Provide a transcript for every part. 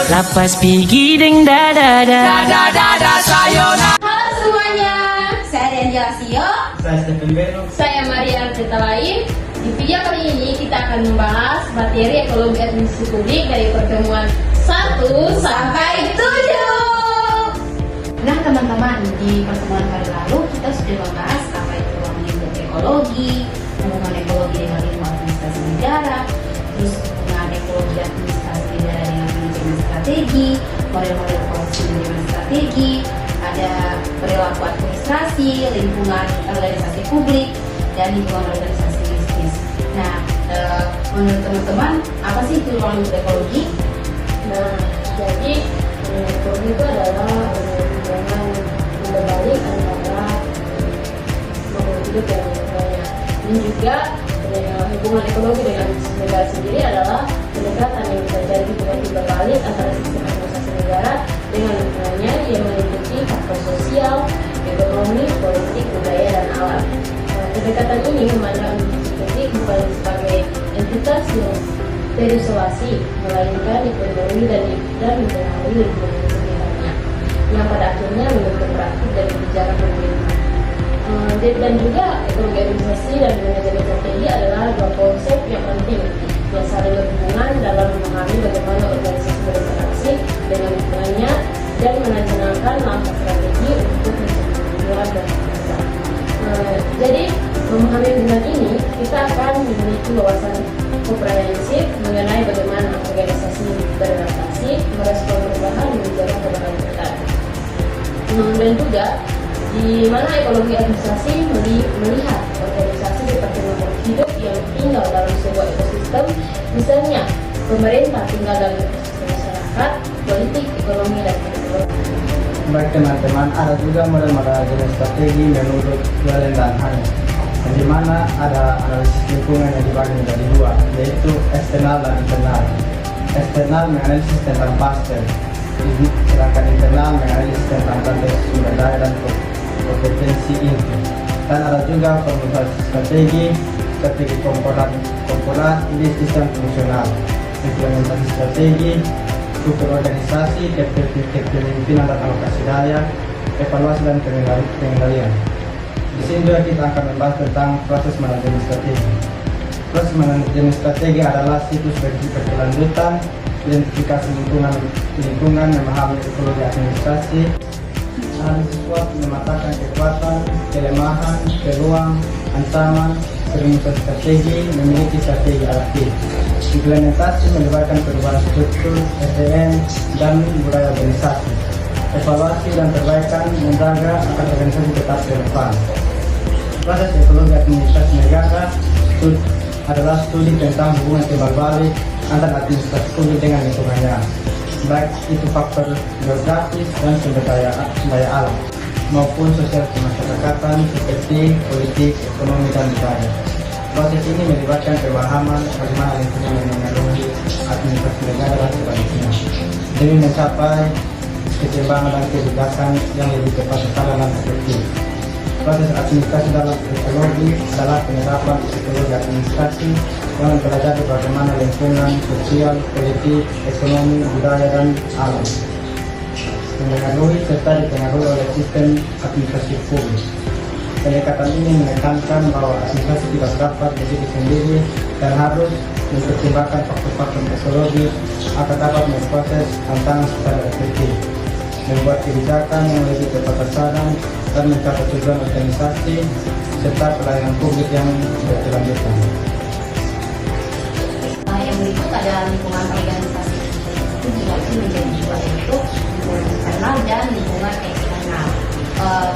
Lapas pigi ding da da da. Halo semuanya, saya Daniela Sio. Saya Stephen Beno. Saya Maria Arteta Lain. Di video kali ini kita akan membahas materi ekologi administrasi publik dari pertemuan 1 sampai 7. Nah teman-teman, di pertemuan kali lalu kita sudah membahas apa itu ruang lingkup ekologi, hubungan ekologi dengan ilmu administrasi negara, terus hubungan ekologi administrasi negara dengan manajemen strategi, model-model policy manajemen strategi, ada perilaku administrasi, lingkungan organisasi publik, dan lingkungan organisasi bisnis. Nah, menurut teman-teman, apa sih itu ruang lingkup ekologi? Nah, jadi ekologi itu adalah hubungan berbalik antara makhluk hidup dan lingkungannya. Dan juga hubungan ekologi dengan negara sendiri adalah pendekatan yang terjadi hubungan berbalik antara sistem administrasi negara dengan lingkungannya yang meliputi faktor sosial, ekonomi, politik, budaya, dan alam. Pendekatan ini memandang politik bukan sebagai entitas yang terisolasi, melainkan dipenuhi dan mempengaruhi lingkungan sekitarnya, yang pada akhirnya mendukung praktik dan kebijakan pemerintah. Dan juga ekologi administrasi dan manajemen strategi adalah dua konsep yang penting yang saling berhubungan dalam memahami bagaimana organisasi berinteraksi dengan lingkungannya dan merencanakan langkah strategi untuk mencapai tujuan dan tujuan. Jadi memahami hubungan ini, kita akan memiliki wawasan komprehensif mengenai bagaimana organisasi beradaptasi, merespon perubahan, dan menjaga keberlanjutan. Dan juga di mana ekologi administrasi melihat organisasi seperti makhluk hidup yang tinggal dalam sebuah ekosistem, misalnya pemerintah tinggal dalam ekosistem masyarakat, politik, ekonomi, dan teknologi. Baik teman-teman, ada juga model-model analisis strategi menurut Dwellen dan Hane, di mana ada analisis lingkungan yang dibagi menjadi dua, yaitu eksternal dan internal. Eksternal menganalisis tentang pastel, sedangkan internal menganalisis tentang konteks sumber daya dan kompetensi inti. Dan ada juga formulasi strategi komporat, sistem fungsional, implementasi strategi, struktur organisasi, kepemimpinan dan alokasi daya, evaluasi dan pengendalian. Di sini juga kita akan membahas tentang proses manajemen strategi. Proses manajemen strategi adalah siklus berkelanjutan, identifikasi lingkungan, memahami ekologi administrasi, analisis SWOT, memetakan kekuatan, kelemahan, peluang, ancaman, perumusan strategi, memiliki strategi adaptif. Implementasi melibatkan perubahan struktur, SDM, dan budaya organisasi. Evaluasi dan perbaikan menjaga agar organisasi tetap relevan. Proses ekologi administrasi negara adalah studi tentang hubungan timbal balik antara administrasi publik dengan lingkungannya, baik itu faktor geografis dan sumber daya alam maupun sosial kemasyarakatan seperti politik, ekonomi, dan budaya. Proses ini melibatkan pemahaman bagaimana lingkungan yang mengaruhi administrasi negara dan sebaliknya demi mencapai keseimbangan dan kebijakan yang lebih tepat sasaran dan efektif. Proses administrasi dalam ekologi adalah penerapan ekologi administrasi yang mempelajari bagaimana lingkungan, sosial, politik, ekonomi, budaya, dan alam mengaruhi serta dipengaruhi oleh sistem administrasi publik. Pendekatan ini menekankan bahwa administrasi tidak dapat berdiri sendiri dan harus mempertimbangkan faktor-faktor ekologi agar dapat memproses tantangan secara efektif, membuat kebijakan yang lebih tepat sasaran, dan mencapai tujuan organisasi serta pelayanan publik yang berkelanjutan. Yang berikut adalah lingkungan organisasi itu dibagi menjadi dua, yaitu lingkungan internal dan lingkungan eksternal.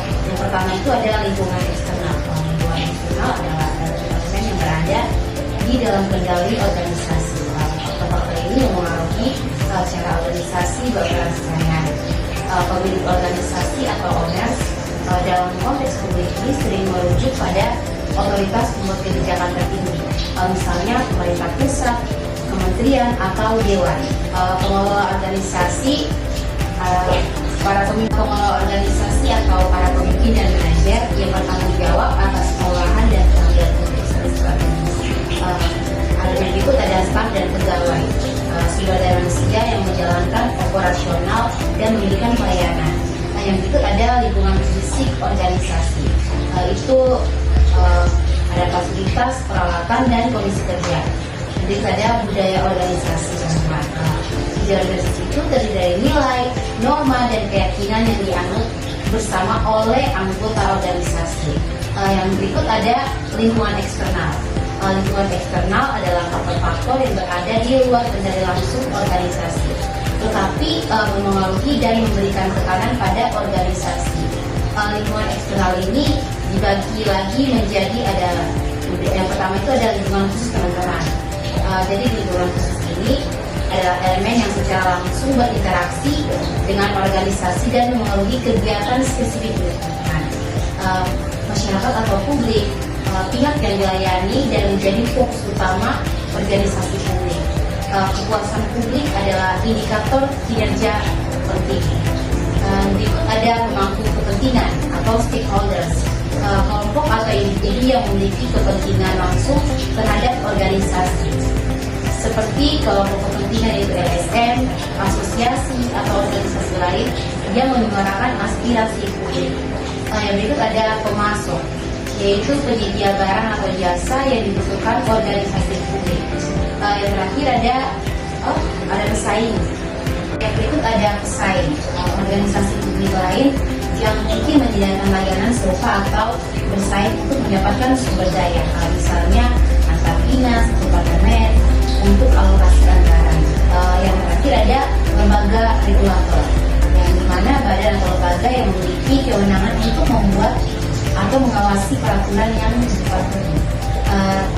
Yang pertama itu adalah lingkungan eksternal. Lingkungan eksternal adalah elemen yang berada di dalam kendali organisasi. Faktor-faktor ini mempengaruhi cara organisasi beroperasi sehari-hari. Pemilik organisasi atau owners dalam konteks publik ini sering merujuk pada otoritas pembuat kebijakan tertinggi, misalnya pemerintah pusat, kementerian, atau dewan. Pengelola organisasi, para pemimpin pengelola organisasi atau para pemimpin dan manajer yang bertanggung jawab atas pengelolaan dan pengambilan keputusan strategis. Ada yang berikut ada staf dan pegawai, sumber daya manusia yang menjalankan fisik organisasi. Itu ada fasilitas, peralatan, dan kondisi kerja. Jadi ada budaya organisasi teman-teman. Budaya organisasi itu terdiri dari nilai, norma, dan keyakinan yang dianut bersama oleh anggota organisasi. Yang berikut ada lingkungan eksternal. Lingkungan eksternal adalah faktor-faktor yang berada di luar kendali langsung organisasi, tetapi memengaruhi dan memberikan tekanan pada organisasi. Lingkungan eksternal ini dibagi lagi menjadi ada yang pertama itu ada lingkungan khusus teman-teman. Jadi lingkungan khusus ini adalah elemen yang secara langsung berinteraksi dengan organisasi dan mengaruhi kegiatan spesifik teman-teman. Masyarakat atau publik, pihak yang dilayani dan menjadi fokus utama organisasi publik. Kepuasan publik adalah indikator kinerja penting. Berikut ada pemangku kepentingan atau stakeholders, kelompok atau individu yang memiliki kepentingan langsung terhadap organisasi, seperti kelompok kepentingan yaitu LSM, asosiasi atau organisasi lain yang menyuarakan aspirasi publik. Yang berikut ada pemasok, yaitu penyedia barang atau jasa yang dibutuhkan organisasi publik. Yang terakhir ada pesaing. Yang berikut ada pesaing, organisasi publik lain yang mungkin menyediakan layanan serupa atau bersaing untuk mendapatkan sumber daya, misalnya antar dinas atau parlemen untuk alokasi anggaran. Yang terakhir ada lembaga regulator, yang dimana badan atau lembaga yang memiliki kewenangan untuk membuat atau mengawasi peraturan yang dipatuhi.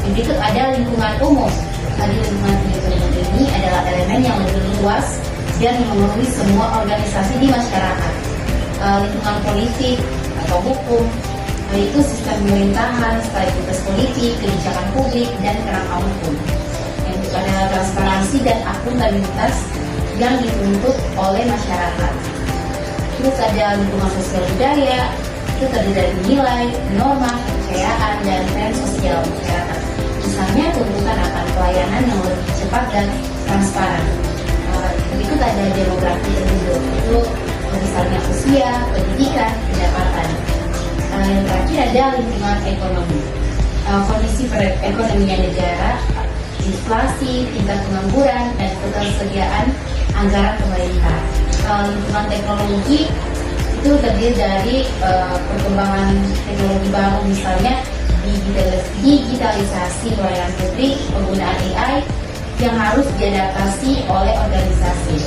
Berikut ada lingkungan umum. Tadi lingkungan umum ini adalah elemen yang lebih luas dan memenuhi semua organisasi di masyarakat. Lingkungan politik atau hukum, yaitu sistem pemerintahan, stabilitas politik, kebijakan publik, dan kerangka hukum. Yang ada transparansi dan akuntabilitas yang dituntut oleh masyarakat. Terus ada lingkungan sosial budaya, itu terdiri dari nilai, norma, kepercayaan, dan tren sosial masyarakat. Misalnya tuntutan akan pelayanan yang lebih cepat dan transparan. Berikut ada demografi penduduk, itu misalnya usia, pendidikan, pendapatan. Yang terakhir ada lingkungan ekonomi, kondisi perekonomian negara, inflasi, tingkat pengangguran, dan ketersediaan anggaran pemerintah. Lingkungan teknologi itu terdiri dari perkembangan teknologi baru, misalnya digitalisasi pelayanan publik, penggunaan AI yang harus diadaptasi oleh organisasi.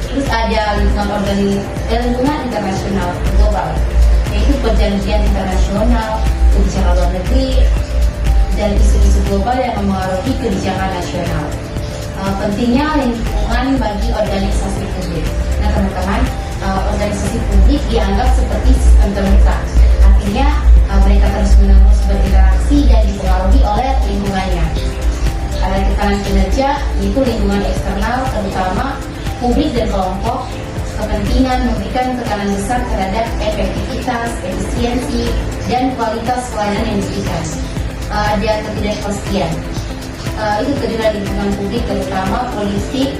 Terus ada lingkungan internasional global, yaitu perjanjian internasional, kebijakan luar negeri, dan isu-isu global yang mempengaruhi kebijakan nasional. Pentingnya lingkungan bagi organisasi publik. Nah teman-teman, organisasi publik dianggap seperti sistem terbuka. Artinya mereka terus-menerus berinteraksi dan dipengaruhi oleh lingkungannya. Ada tekanan kinerja, yaitu lingkungan eksternal, terutama publik dan kelompok kepentingan memberikan tekanan besar terhadap efektivitas, efisiensi, dan kualitas pelayanan yang diberikan. Ada ketidakpastian. Itu terdiri dari lingkungan publik, terutama politik,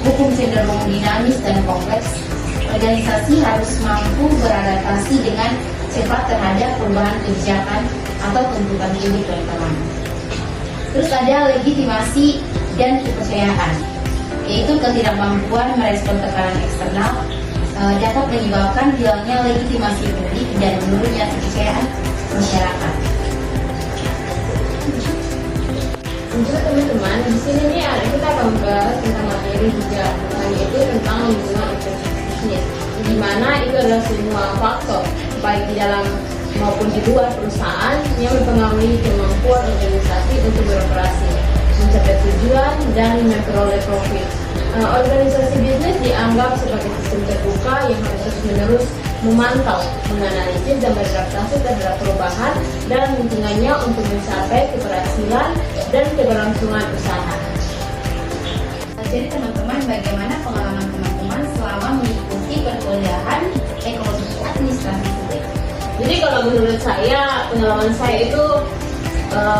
hukum cenderung dinamis dan kompleks. Organisasi harus mampu beradaptasi dengan cepat terhadap perubahan kebijakan atau tuntutan publik, teman-teman. Terus ada legitimasi dan kepercayaan, yaitu ketidakmampuan merespon tekanan eksternal dapat menyebabkan hilangnya legitimasi publik dan menurunnya kepercayaan masyarakat. Untuk teman-teman, di sini nih kita akan membahas tentang materi juga, yaitu tentang lingkungan bisnis, di mana itu adalah semua faktor baik di dalam maupun di luar perusahaan yang mempengaruhi kemampuan organisasi untuk beroperasi, mencapai tujuan, dan memperoleh profit. Organisasi bisnis dianggap sebagai sistem terbuka yang harus terus-menerus memantau, menganalisis, dan beradaptasi terhadap perubahan dalam lingkungannya untuk mencapai keberhasilan dan keberlangsungan usaha. Jadi teman-teman, bagaimana pengalaman teman-teman selama mengikuti perkuliahan ekonomi administrasi publik? Jadi kalau menurut saya, pengalaman saya itu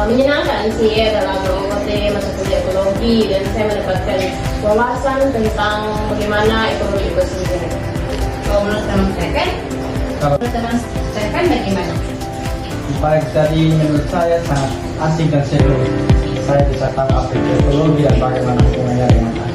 menyenangkan sih ya dalam mengikuti mata kuliah ekologi, dan saya mendapatkan wawasan tentang bagaimana ekonomi itu sendiri. Kalau menurut teman-teman kan, Kalau Menurut teman Stefan bagaimana? baik, tadi menurut saya sangat asik dan seru. Saya bisa tahu apa itu ekologi dan bagaimana hubungannya dengan